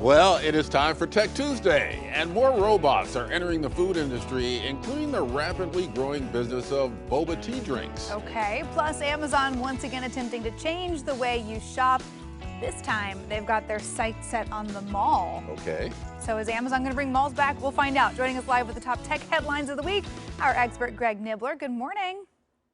Well, it is time for Tech Tuesday, and more robots are entering the food industry, including the rapidly growing business of boba tea drinks. Okay, plus Amazon once again attempting to change the way you shop. This time, they've got their sights set on the mall. Okay. So is Amazon going to bring malls back? We'll find out. Joining us live with the top tech headlines of the week, our expert Greg Nibbler. Good morning.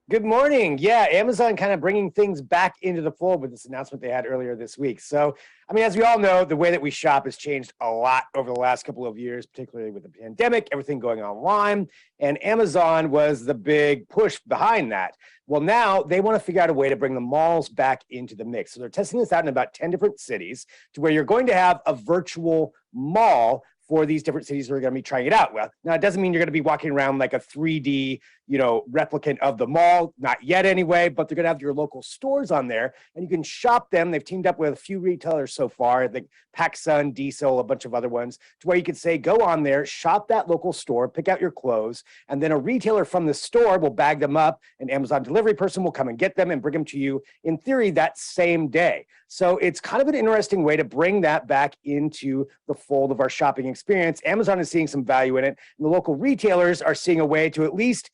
Good morning. Yeah, Amazon kind of bringing things back into the fold with this announcement they had earlier this week. So, I mean, as we all know, the way that we shop has changed a lot over the last couple of years, particularly with the pandemic, everything going online. And Amazon was the big push behind that. Well, now they want to figure out a way to bring the malls back into the mix. So they're testing this out in about 10 different cities to where you're going to have a virtual mall for these different cities who are going to be trying it out. Well, now it doesn't mean you're going to be walking around like a 3D, replicant of the mall, not yet anyway, but they're going to have your local stores on there and you can shop them. They've teamed up with a few retailers so far, I think PacSun, Diesel, a bunch of other ones, to where you could say, go on there, shop that local store, pick out your clothes, and then a retailer from the store will bag them up. An Amazon delivery person will come and get them and bring them to you, in theory, that same day. So it's kind of an interesting way to bring that back into the fold of our shopping experience. Amazon is seeing some value in it, and the local retailers are seeing a way to at least,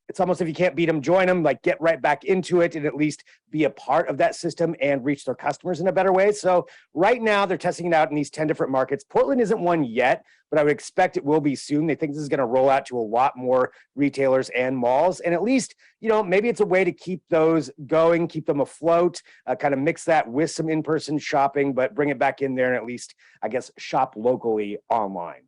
it's almost if you can't beat them, join them, like get right back into it and at least be a part of that system and reach their customers in a better way. So right now they're testing it out in these 10 different markets. Portland isn't one yet, but I would expect it will be soon. They think this is going to roll out to a lot more retailers and malls. And at least, maybe it's a way to keep those going, keep them afloat, kind of mix that with some in-person shopping, but bring it back in there and at least, I guess, shop locally online.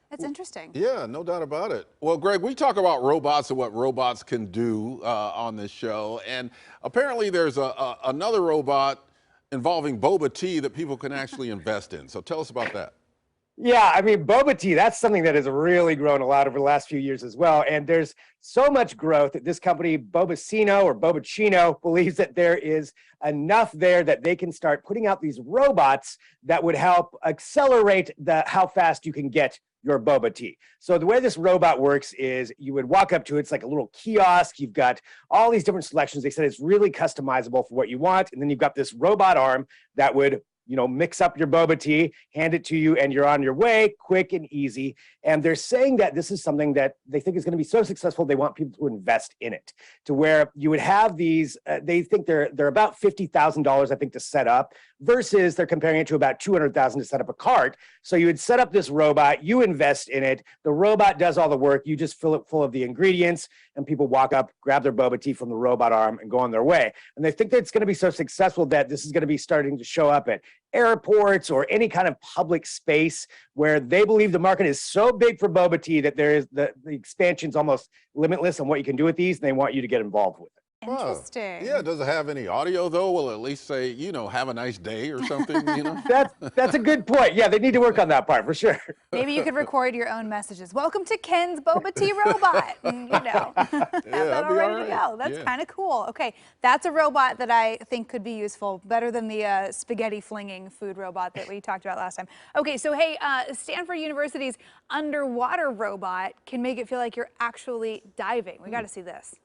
That's interesting. Yeah, no doubt about it. Well, Greg, we talk about robots and what robots can do on this show. And apparently there's another robot involving boba tea that people can actually invest in. So tell us about that. Yeah, I mean, boba tea, that's something that has really grown a lot over the last few years as well. And there's so much growth that this company, Bobacino or Bobacino, believes that there is enough there that they can start putting out these robots that would help accelerate how fast you can get your boba tea. So the way this robot works is you would walk up to it, it's like a little kiosk. You've got all these different selections. They said it's really customizable for what you want. And then you've got this robot arm that would mix up your boba tea, hand it to you, and you're on your way, quick and easy. And they're saying that this is something that they think is going to be so successful, they want people to invest in it, to where you would have these, they think they're about $50,000, I think, to set up, versus they're comparing it to about $200,000 to set up a cart. So you would set up this robot, you invest in it, the robot does all the work, you just fill it full of the ingredients, and people walk up, grab their boba tea from the robot arm, and go on their way. And they think that it's going to be so successful that this is going to be starting to show up at airports or any kind of public space where they believe the market is so big for boba tea that there is the expansion's almost limitless on what you can do with these, and they want you to get involved with it. Interesting. Yeah, does it have any audio though? Will it at least say, have a nice day or something, That's a good point. Yeah, they need to work on that part for sure. Maybe you could record your own messages. Welcome to Ken's Boba Tea Robot. And, have that all ready to go. That's kind of cool. Okay, that's a robot that I think could be useful, better than the spaghetti flinging food robot that we talked about last time. Okay, so hey, Stanford University's underwater robot can make it feel like you're actually diving. We got to see this.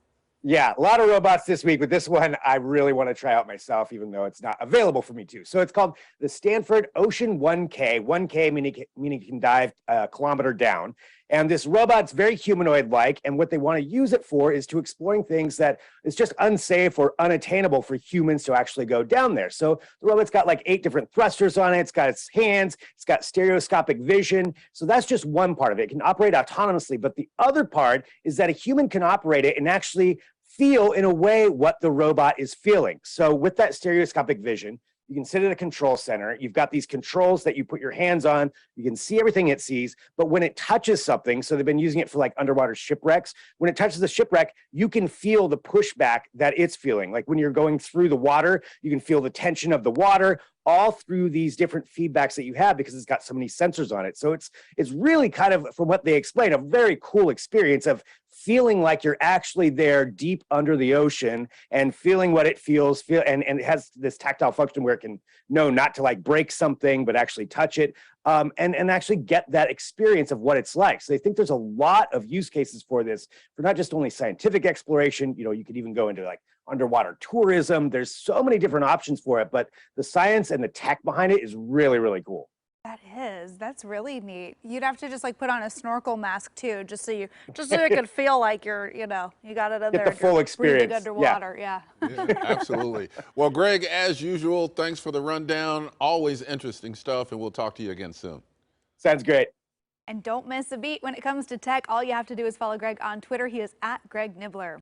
Yeah, a lot of robots this week, but this one I really want to try out myself, even though it's not available for me to. So it's called the Stanford Ocean 1K, 1K meaning you can dive a kilometer down. And this robot's very humanoid-like, and what they want to use it for is to exploring things that is just unsafe or unattainable for humans to actually go down there. So the robot's got like 8 different thrusters on it, it's got its hands, it's got stereoscopic vision. So that's just one part of it. It can operate autonomously, but the other part is that a human can operate it and actually feel in a way what the robot is feeling. So with that stereoscopic vision, you can sit at a control center. You've got these controls that you put your hands on. You can see everything it sees. But when it touches something, so they've been using it for like underwater shipwrecks. When it touches the shipwreck, you can feel the pushback that it's feeling. Like when you're going through the water, you can feel the tension of the water all through these different feedbacks that you have because it's got so many sensors on it. So it's really kind of, from what they explain, a very cool experience of feeling like you're actually there deep under the ocean and feeling what it feels, and it has this tactile function where it can know not to like break something, but actually touch it, and actually get that experience of what it's like. So they think there's a lot of use cases for this, for not just only scientific exploration, you could even go into like underwater tourism. There's so many different options for it, but the science and the tech behind it is really, really cool. That is. That's really neat. You'd have to just like put on a snorkel mask too, just so you could feel like you're, you got it in Get there. the full Breathing experience. underwater. Yeah. Yeah, absolutely. Well, Greg, as usual, thanks for the rundown. Always interesting stuff, and we'll talk to you again soon. Sounds great. And don't miss a beat when it comes to tech. All you have to do is follow Greg on Twitter. He is @GregNibbler.